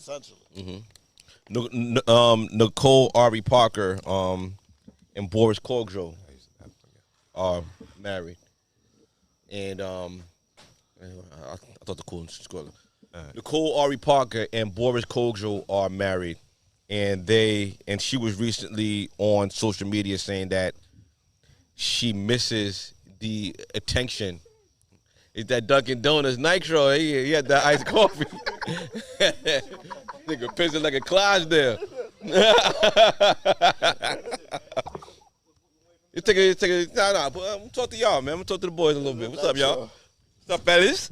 essentially. Nicole Ari Parker and Boris Kodjoe are married, and I thought the cool scroller. Nicole Ari Parker and Boris Kodjoe are married, and she was recently on social media saying that she misses the attention. It's that Dunkin' Donuts Nitro. He had that iced coffee. Nigga pissing like a Clydesdale. I'm talk to y'all, man. I'm gonna talk to the boys a little bit. What's up, y'all? What's up, fellas?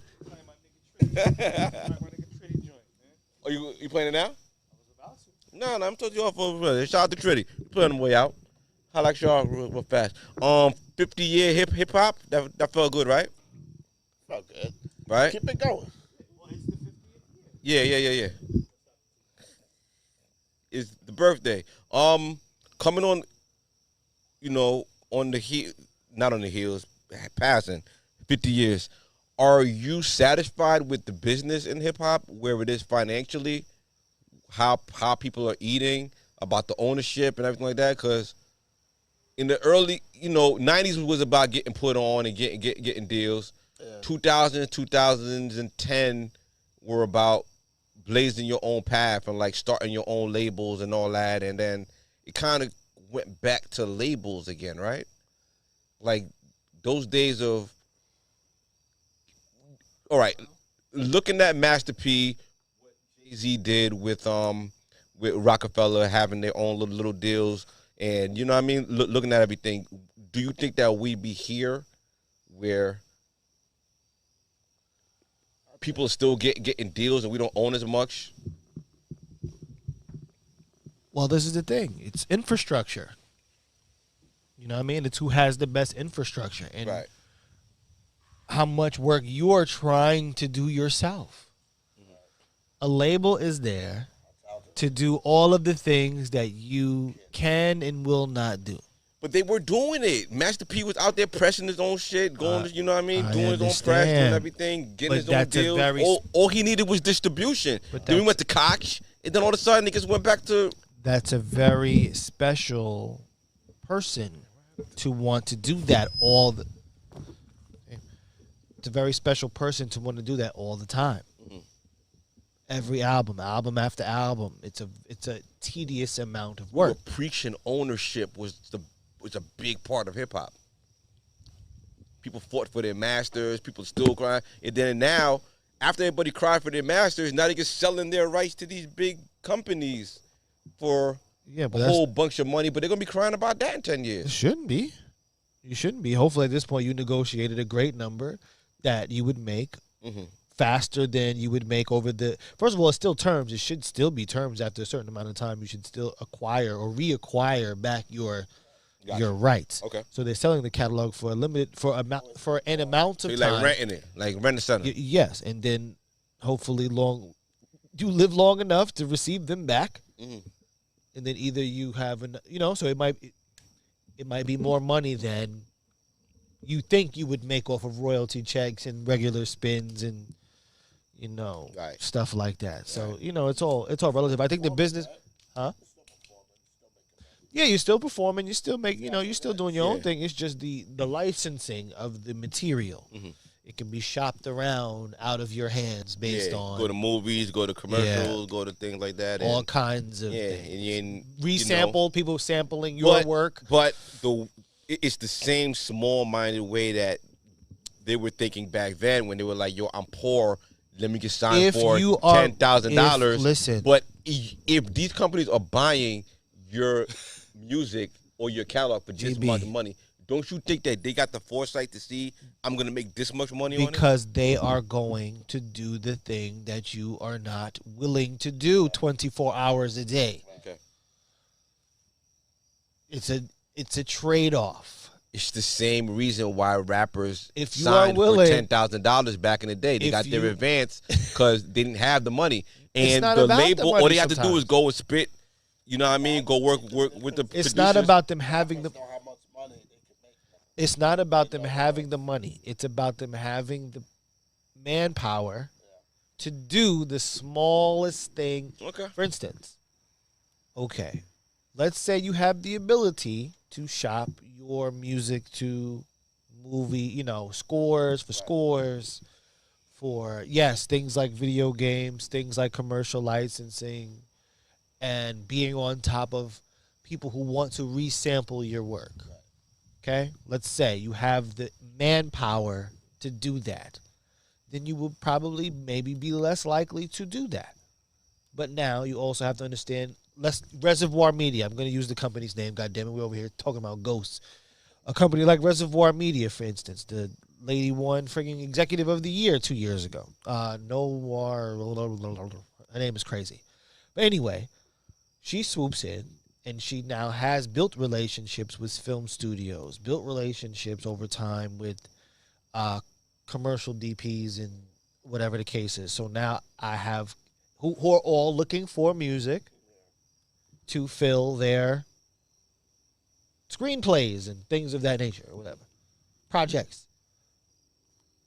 Oh, you playing it now? No, I'm talking to y'all for shout out to Tritty. Playing them way out. I like y'all real fast. 50-year hip hop. That felt good, right? Felt good. Right? Keep it going. Yeah. It's the birthday. Coming on, on the heel, not on the heels, passing 50 years. Are you satisfied with the business in hip hop, where it is financially, how people are eating, about the ownership and everything like that? Because in the early, 90s was about getting put on and getting deals. Yeah. 2010 were about blazing your own path and like starting your own labels and all that, and then it kind of went back to labels again, right? Like those days of, all right, looking at Master P, what Jay-Z did with Rockefeller, having their own little deals, and you know what I mean, looking at everything, do you think that we be here where people are still getting deals and we don't own as much? Well, this is the thing. It's infrastructure. You know what I mean? It's who has the best infrastructure and right. How much work you are trying to do yourself. A label is there to do all of the things that you can and will not do. But they were doing it. Master P was out there pressing his own shit, going, you know what I mean, doing his own press, doing everything, getting his own deal. All he needed was distribution. Then we went to Koch, and then all of a sudden niggas went back to. That's a very special person to want to do that It's a very special person to want to do that all the time. Mm-hmm. Every album after album, it's a tedious amount of work. Preaching ownership was a big part of hip hop. People fought for their masters. People still cry. And then now, after everybody cried for their masters, now they get selling their rights to these big companies for a whole bunch of money. But they're gonna be crying about that in 10 years. It shouldn't be. You shouldn't be. Hopefully, at this point, you negotiated a great number that you would make faster than you would make over the. First of all, it's still terms. It should still be terms. After a certain amount of time, you should still acquire or reacquire back your rights. Okay. So they're selling the catalog for an amount of time. Like renting it, like rent a center. Yes, and then hopefully you live long enough to receive them back, and then either you have so it might be more money than you think you would make off of royalty checks and regular spins and stuff like that. So it's all relative. I think the business, huh? Yeah, you're still performing. You still make, you're still doing your own thing. It's just the licensing of the material. Mm-hmm. It can be shopped around out of your hands based on. Go to movies, go to commercials, go to things like that. All kinds of things. And resample, people sampling your work. But it's the same small-minded way that they were thinking back then when they were like, yo, I'm poor. Let me get signed for $10,000. Listen. But if these companies are buying your music or your catalog for this amount of money, don't you think that they got the foresight to see I'm going to make this much money on it? Because they are going to do the thing that you are not willing to do 24 hours a day. Okay. It's a trade-off. It's the same reason why rappers signed for $10,000 back in the day. They got their advance because they didn't have the money. And the label, all they have to do is go and spit. You know what I mean? Go work with the producers. It's not about them having the. It's not about them having the money. It's about them having the manpower to do the smallest thing. Okay. For instance, okay, let's say you have the ability to shop your music to movie, scores for yes, things like video games, things like commercial licensing, and being on top of people who want to resample your work. Okay? Let's say you have the manpower to do that. Then you will probably maybe be less likely to do that. But now you also have to understand Reservoir Media. I'm going to use the company's name. God damn it, we're over here talking about ghosts. A company like Reservoir Media, for instance, the lady won frigging Executive of the Year 2 years ago. Her name is crazy. But anyway, she swoops in, and she now has built relationships with film studios, built relationships over time with commercial DPs and whatever the case is. So now I have who are all looking for music to fill their screenplays and things of that nature or whatever. Projects.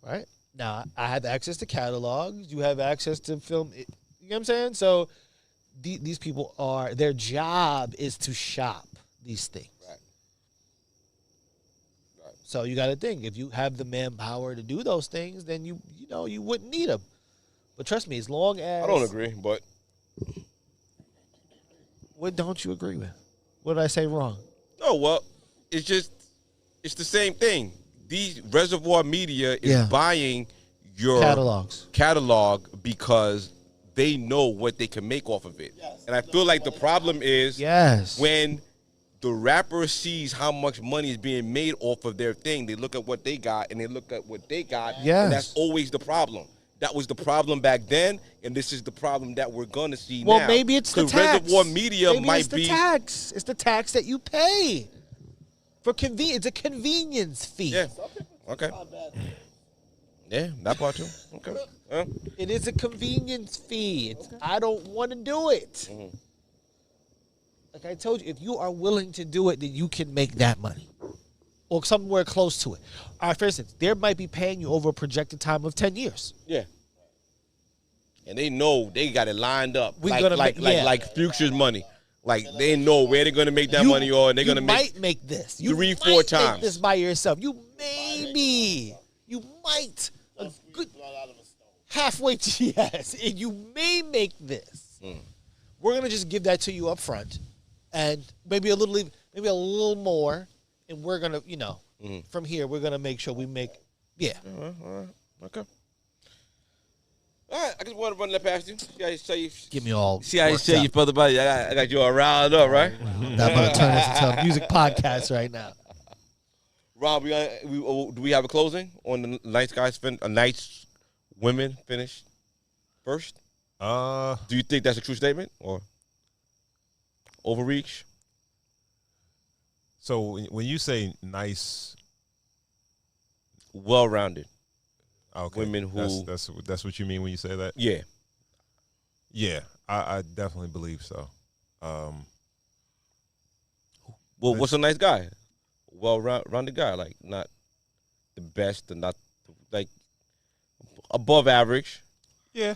Right? Now, I have access to catalogs. You have access to film. You know what I'm saying? So these people their job is to shop these things. Right. So you got to think, if you have the manpower to do those things, then you wouldn't need them. But trust me, as long as I don't agree, but what don't you agree with? What did I say wrong? no, well, it's the same thing. These Reservoir Media is buying your catalog because they know what they can make off of it. Yes. And I feel like the problem is when the rapper sees how much money is being made off of their thing, they look at what they got and they look at what they got, and that's always the problem. That was the problem back then, and this is the problem that we're going to see now. Well, maybe it's the tax. Reservoir Media might be... It's the tax. It's the tax that you pay. For convenience. It's a convenience fee. Yeah. Okay. Yeah, that part too. Okay. It is a convenience fee. I don't want to do it. Mm-hmm. Like I told you, if you are willing to do it, then you can make that money. Or somewhere close to it. All right, for instance, they might be paying you over a projected time of 10 years. Yeah. And they know they got it lined up. Like Future's money. Like they know where they're gonna make that money, or they're gonna make this. You 3-4 times. Make this by yourself. You might a good halfway to yes, and you may make this. We're gonna just give that to you up front, and maybe a little more, and we're gonna from here we're gonna make sure we make All right. Okay. All right, I just want to run that past you. See how you say you. Give me all. See how you say you felt about it. I got you all riled up, right? I'm about to turn this into a music podcast right now. Rob, do we have a closing on the nice guys? Nice women finish first. Do you think that's a true statement or overreach? So when you say nice, well-rounded. Okay. Women who that's what you mean when you say that? Yeah, I definitely believe so. Well, what's a nice guy? Well-rounded guy, like not the best and not like above average. Yeah,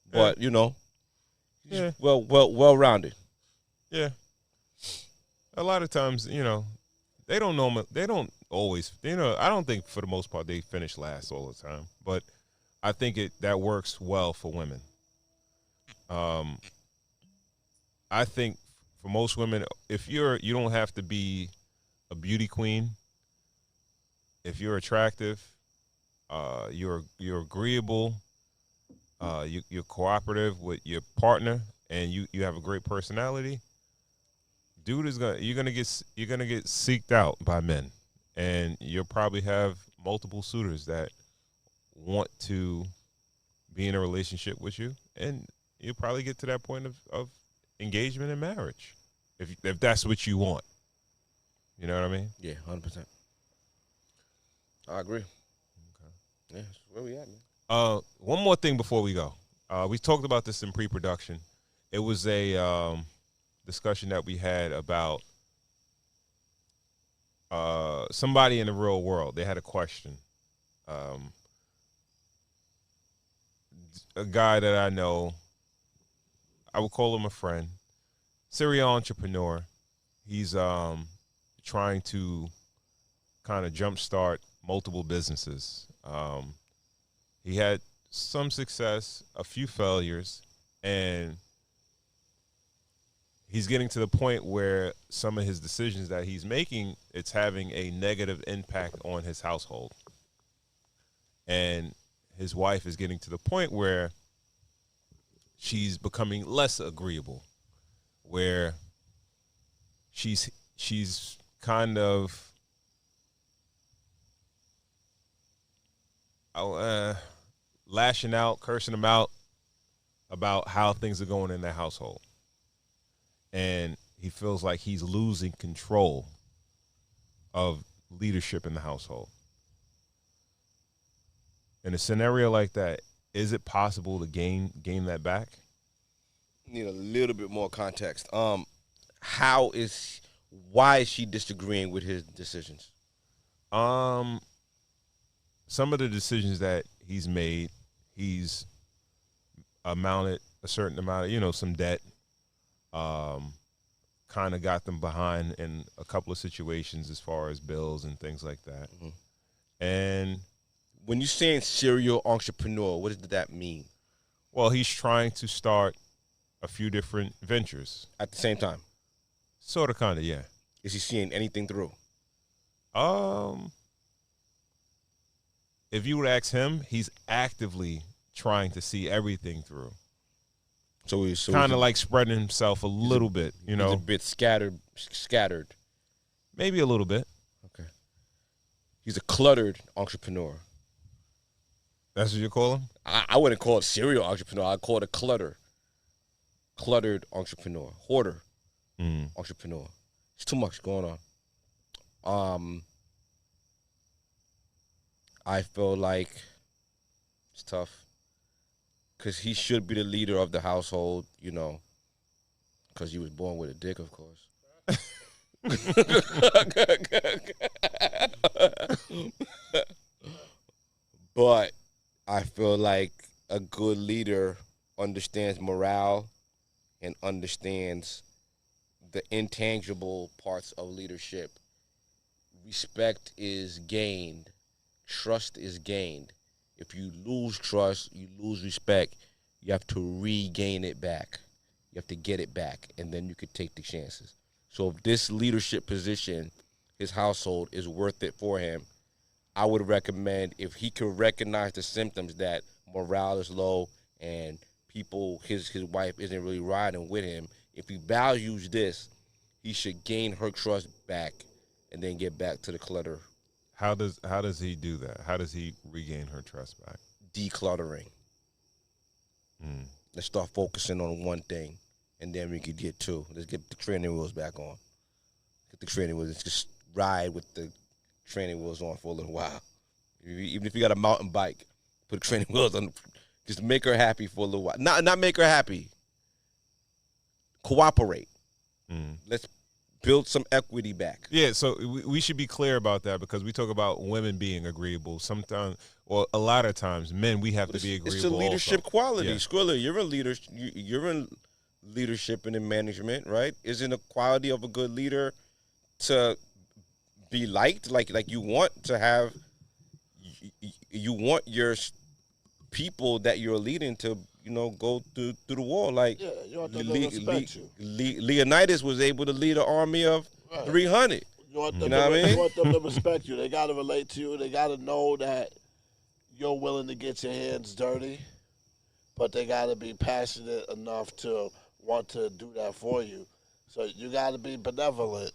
but well-rounded. Yeah. A lot of times, they don't always, I don't think for the most part they finish last all the time, but I think that works well for women. I think for most women, if you don't have to be a beauty queen. If you're attractive, you're agreeable, you're cooperative with your partner, and you have a great personality, dude you're gonna get seeked out by men. And you'll probably have multiple suitors that want to be in a relationship with you, and you'll probably get to that point of engagement and marriage, if that's what you want. You know what I mean? Yeah, 100%. I agree. Okay. Yeah, that's where we at, man. One more thing before we go. We talked about this in pre-production. It was a discussion that we had about somebody in the real world. They had a question. a guy that I know. I would call him a friend. Serial entrepreneur. He's trying to kind of jumpstart multiple businesses. He had some success, a few failures, and he's getting to the point where some of his decisions that he's making, it's having a negative impact on his household. And his wife is getting to the point where she's becoming less agreeable, where she's kind of lashing out, cursing him out about how things are going in their household. And he feels like he's losing control of leadership in the household. In a scenario like that, is it possible to gain that back? Need a little bit more context. Why is she disagreeing with his decisions? Some of the decisions that he's made, he's amounted a certain amount of, some debt. Kind of got them behind in a couple of situations as far as bills and things like that. Mm-hmm. And when you're saying serial entrepreneur, what does that mean? Well, he's trying to start a few different ventures At the same time? Sort of, kind of, yeah. Is he seeing anything through? If you would ask him, he's actively trying to see everything through. So he's kind of like spreading himself a little bit, He's a bit scattered. Maybe a little bit. Okay. He's a cluttered entrepreneur. That's what you call him? I wouldn't call it serial entrepreneur. I'd call it a cluttered entrepreneur, hoarder entrepreneur. It's too much going on. I feel like it's tough because he should be the leader of the household, because he was born with a dick, of course. But I feel like a good leader understands morale and understands the intangible parts of leadership. Respect is gained. Trust is gained. If you lose trust, you lose respect, you have to regain it back. You have to get it back, and then you could take the chances. So if this leadership position, his household, is worth it for him, I would recommend, if he can recognize the symptoms that morale is low and his wife isn't really riding with him, if he values this, he should gain her trust back and then get back to the clutter. How does he do that? How does he regain her trust back? Decluttering. Let's start focusing on one thing, and then we could get two. Let's get the training wheels back on. Get the training wheels. Let's just ride with the training wheels on for a little while. Even if you got a mountain bike, put the training wheels on. Just make her happy for a little while. Not make her happy. Cooperate. Let's build some equity back. Yeah, so we should be clear about that because we talk about women being agreeable. Sometimes, or a lot of times, men, we have to be agreeable. It's a leadership quality. Yeah. Skrilla, you're in leadership and in management, right? Isn't a quality of a good leader to be liked? Like you want to have, you want your people that you're leading to, go through the wall. Like, yeah, you want them to respect you. Leonidas was able to lead an army of 300. You want them, You want them to respect you. They got to relate to you. They got to know that you're willing to get your hands dirty, but they got to be passionate enough to want to do that for you. So you got to be benevolent.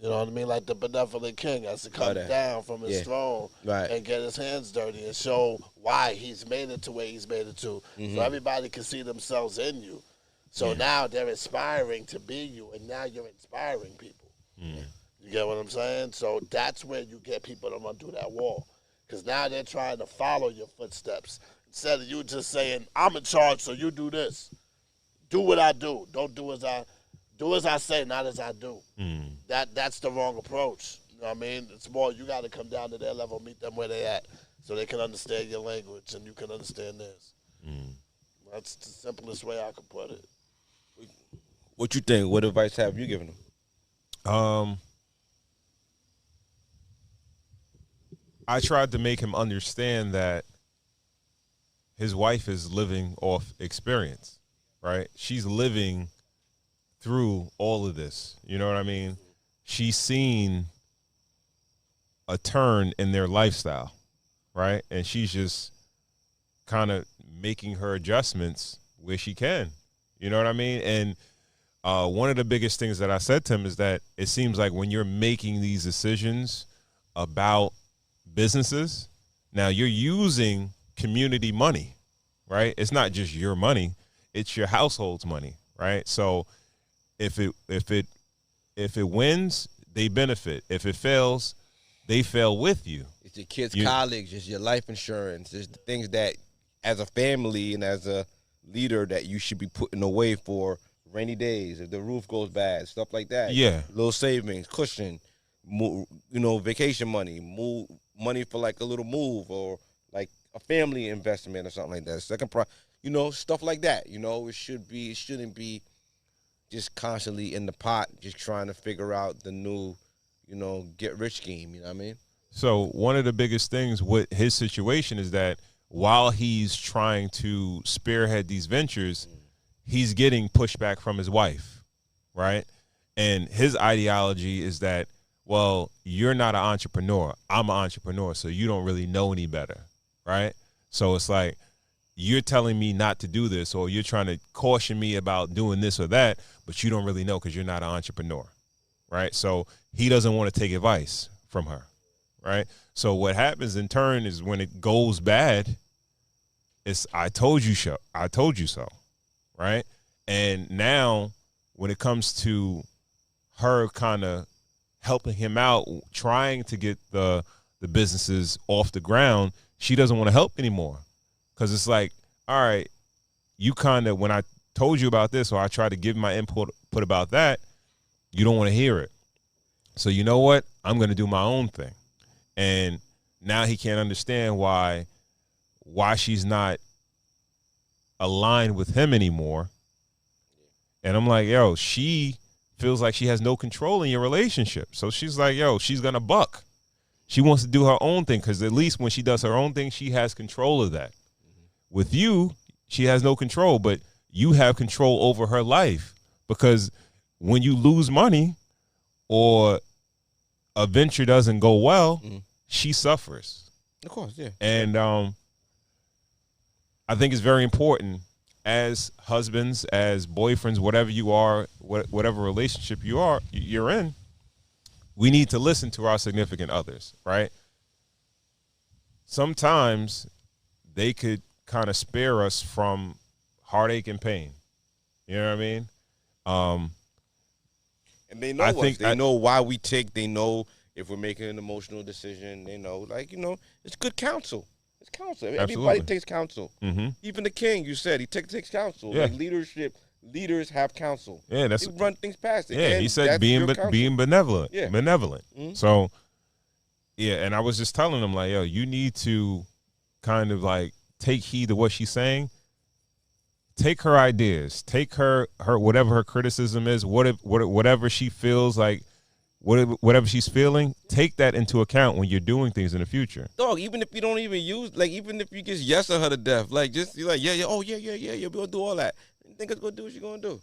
You know what I mean? Like the benevolent king has to come down from his throne and get his hands dirty and show why he's made it to where he's made it to. So everybody can see themselves in you. So now they're aspiring to be you, and now you're inspiring people. You get what I'm saying? So that's where you get people to run through that wall. Because now they're trying to follow your footsteps. Instead of you just saying, I'm in charge, so you do this. Do what I do. Don't do as I say, not as I do. That's the wrong approach. You know what I mean? It's more you got to come down to their level, meet them where they at, so they can understand your language and you can understand theirs. That's the simplest way I could put it. What you think? What advice have you given him? I tried to make him understand that his wife is living off experience, right? She's living through all of this. You know what I mean? She's seen a turn in their lifestyle, right? And she's just kind of making her adjustments where she can. You know what I mean? And one of the biggest things that I said to him is that it seems like when you're making these decisions about businesses, now you're using community money, right? It's not just your money, it's your household's money, right? So if it wins, they benefit. If it fails, they fail with you. It's your kids' college, it's your life insurance, it's the things that as a family and as a leader that you should be putting away for rainy days, if the roof goes bad, stuff like that. Yeah. Little savings, cushion, vacation money, money for like a little move or like a family investment or something like that. Stuff like that. It shouldn't be just constantly in the pot, just trying to figure out the new, get rich scheme. You know what I mean? So one of the biggest things with his situation is that while he's trying to spearhead these ventures, he's getting pushback from his wife, right? And his ideology is that, well, you're not an entrepreneur. I'm an entrepreneur, so you don't really know any better, right? So it's like you're telling me not to do this, or you're trying to caution me about doing this or that, but you don't really know because you're not an entrepreneur, right? So he doesn't want to take advice from her, right? So what happens in turn is when it goes bad, it's I told you so, right? And now when it comes to her kind of helping him out, trying to get the businesses off the ground, she doesn't want to help anymore. Because it's like, all right, you kind of, when I told you about this or I tried to give my input about that, you don't want to hear it. So you know what? I'm going to do my own thing. And now he can't understand why she's not aligned with him anymore. And I'm like, yo, she feels like she has no control in your relationship. So she's like, yo, she's going to buck. She wants to do her own thing because at least when she does her own thing, she has control of that. With you, she has no control, but you have control over her life because when you lose money or a venture doesn't go well, she suffers. Of course, yeah. And I think it's very important as husbands, as boyfriends, whatever you are, whatever relationship you're in, we need to listen to our significant others, right? Sometimes they could kind of spare us from heartache and pain. You know what I mean? And they know us. They know why we take. They know if we're making an emotional decision. They know, it's good counsel. It's counsel. Absolutely. Everybody takes counsel. Mm-hmm. Even the king, you said, he takes counsel. Yeah. Like leaders have counsel. Yeah, they run things past it. Yeah, and he said being benevolent. Yeah. Benevolent. Mm-hmm. So, yeah, and I was just telling him, like, yo, you need to kind of like take heed to what she's saying. Take her ideas. Take her whatever her criticism is, whatever she feels like, whatever she's feeling, take that into account when you're doing things in the future. Dog, even if you don't even use, even if you just yes her to death, just you're like, yeah, oh, yeah, we're going to do all that. You think it's going to do what she's going to do?